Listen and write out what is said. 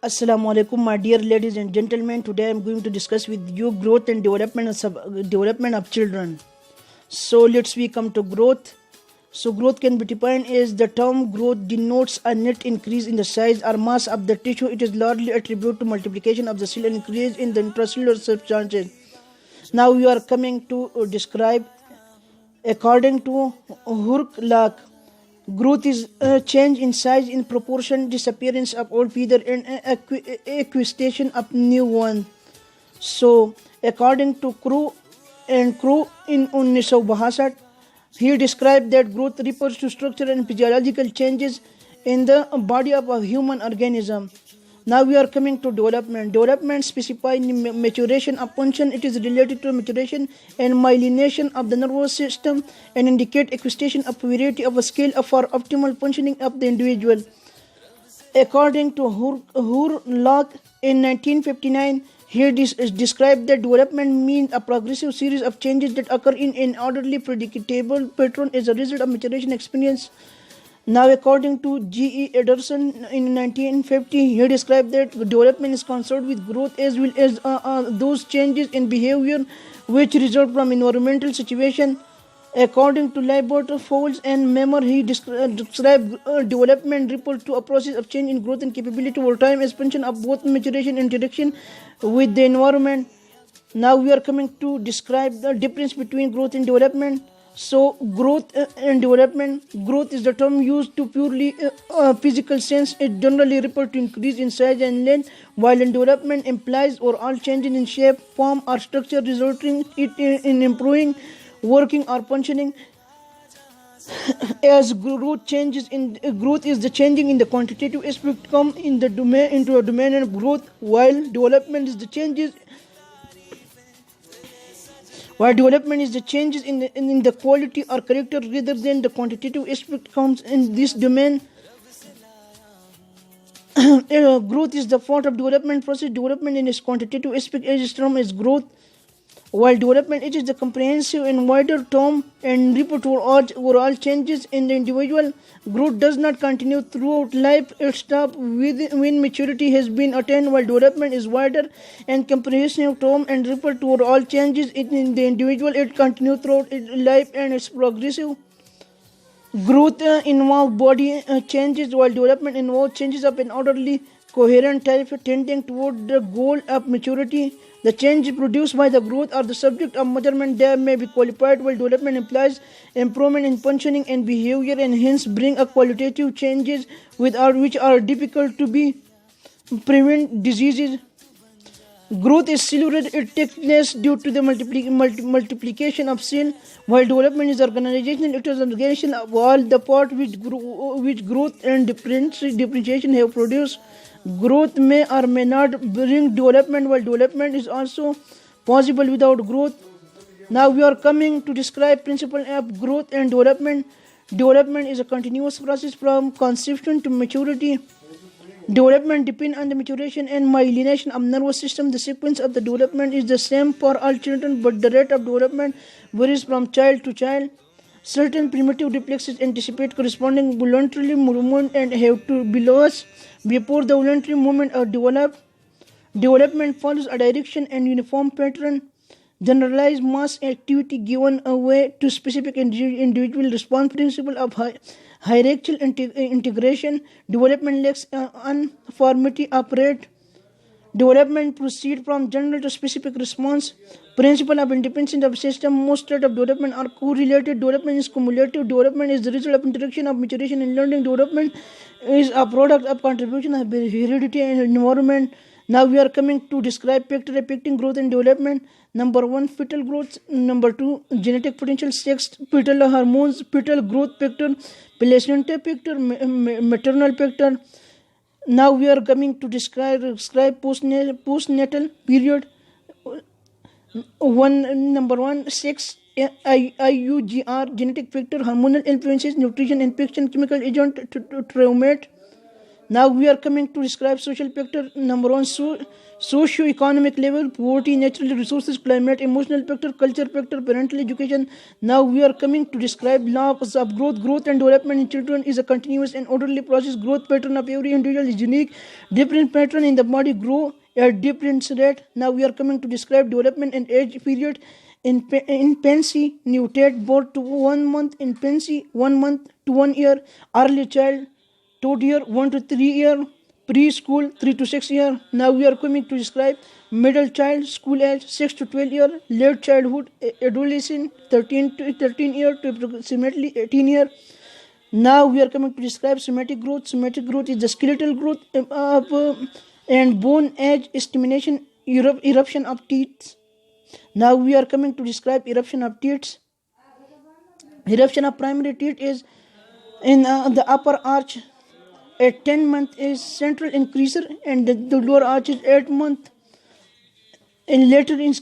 Assalamu alaikum, my dear ladies and gentlemen. Today I am going to discuss with you growth and development of children. So let's we come to growth. So growth can be defined as the term growth denotes a net increase in the size or mass of the tissue. It is largely attributed to multiplication of the cell and increase in the intracellular substances. Now we are coming to describe according to Hurk-Lak. Growth is a change in size in proportion disappearance of old feather and acquisition of new one. So, according to Crew in 1962, he described that growth refers to structural and physiological changes in the body of a human organism. Now we are coming to development. Development specifies maturation of function. It is related to maturation and myelination of the nervous system and indicate acquisition of variety of a skill for optimal functioning of the individual. According to Hurk in 1959, he described that development means a progressive series of changes that occur in an orderly, predictable pattern as a result of maturation experience. Now, according to G.E. Ederson in 1950, he described that development is concerned with growth as well as those changes in behavior which result from environmental situation. According to Libert, Fowles, and Memmer, he described development refers to a process of change in growth and capability over time, expansion of both maturation and interaction with the environment. Now, we are coming to describe the difference between growth and development. So, growth and development. Growth is the term used to purely physical sense. It generally refers to increase in size and length, while in development implies or all changes in shape, form, or structure resulting in improving, working, or functioning. As growth is the changing in the quantitative aspect come in the domain into a domain of growth, while development is the changes in the quality or character rather than the quantitative aspect comes in this domain. Growth is the part of development process. Development in its quantitative aspect is termed as growth, while development it is the comprehensive and wider term and refers to overall changes in the individual. Growth does not continue throughout life. It stops when maturity has been attained, while development is wider and comprehensive term and refers to all changes in the individual. It continues throughout life and it's progressive. Growth involves body changes, while development involves changes of an orderly, coherent type tending toward the goal of maturity. The change produced by the growth are the subject of measurement. They may be qualified, while development implies improvement in functioning and behavior and hence bring a qualitative changes which are difficult to be prevent diseases. Growth is cellular. It takes place due to the multiplication of cell, while development is organizational. It is organization of all the parts which growth and differentiation have produced. Growth may or may not bring development, while development is also possible without growth. Now we are coming to describe principle of growth and development. Development is a continuous process from conception to maturity. Development depends on the maturation and myelination of nervous system. The sequence of the development is the same for all children, but the rate of development varies from child to child. Certain primitive reflexes anticipate corresponding voluntary movement and have to be lost before the voluntary movement are developed. Development follows a direction and uniform pattern. Generalized mass activity given away to specific individual response principle of hierarchical integration. Development lacks uniformity of rate. Development proceeds from general to specific response. Principle of independence of system. Most rate of development are correlated. Development is cumulative. Development is the result of interaction of maturation and learning. Development is a product of contribution of heredity and environment. Now we are coming to describe factors affecting growth and development. Number 1, fetal growth. Number 2, genetic potential, sex, fetal hormones, fetal growth factor, placenta factor, maternal factor. Now we are coming to describe postnatal period. Number 1, sex, IUGR, genetic factor, hormonal influences, nutrition, infection, chemical agent, traumate. Now we are coming to describe social factor. Number one, socio-economic level, poverty, natural resources, climate, emotional factor, culture factor, parental education. Now we are coming to describe laws of growth. Growth and development in children is a continuous and orderly process. Growth pattern of every individual is unique. Different pattern in the body grow at different rate. Now we are coming to describe development and age period. In infancy, nutate birth to 1 month, infancy 1 month to 1 year, early child 2 year 1 to 3 year, preschool 3 to 6 year. Now we are coming to describe middle child, school age 6 to 12 year, late childhood, adolescent 13 year to approximately 18 year. Now we are coming to describe somatic growth. Somatic growth is the skeletal growth and bone age estimation, eruption of teeth. Now we are coming to describe eruption of teeth. Eruption of primary teeth is in the upper arch at 10 month is central increaser, and the lower arch is 8 month. In later in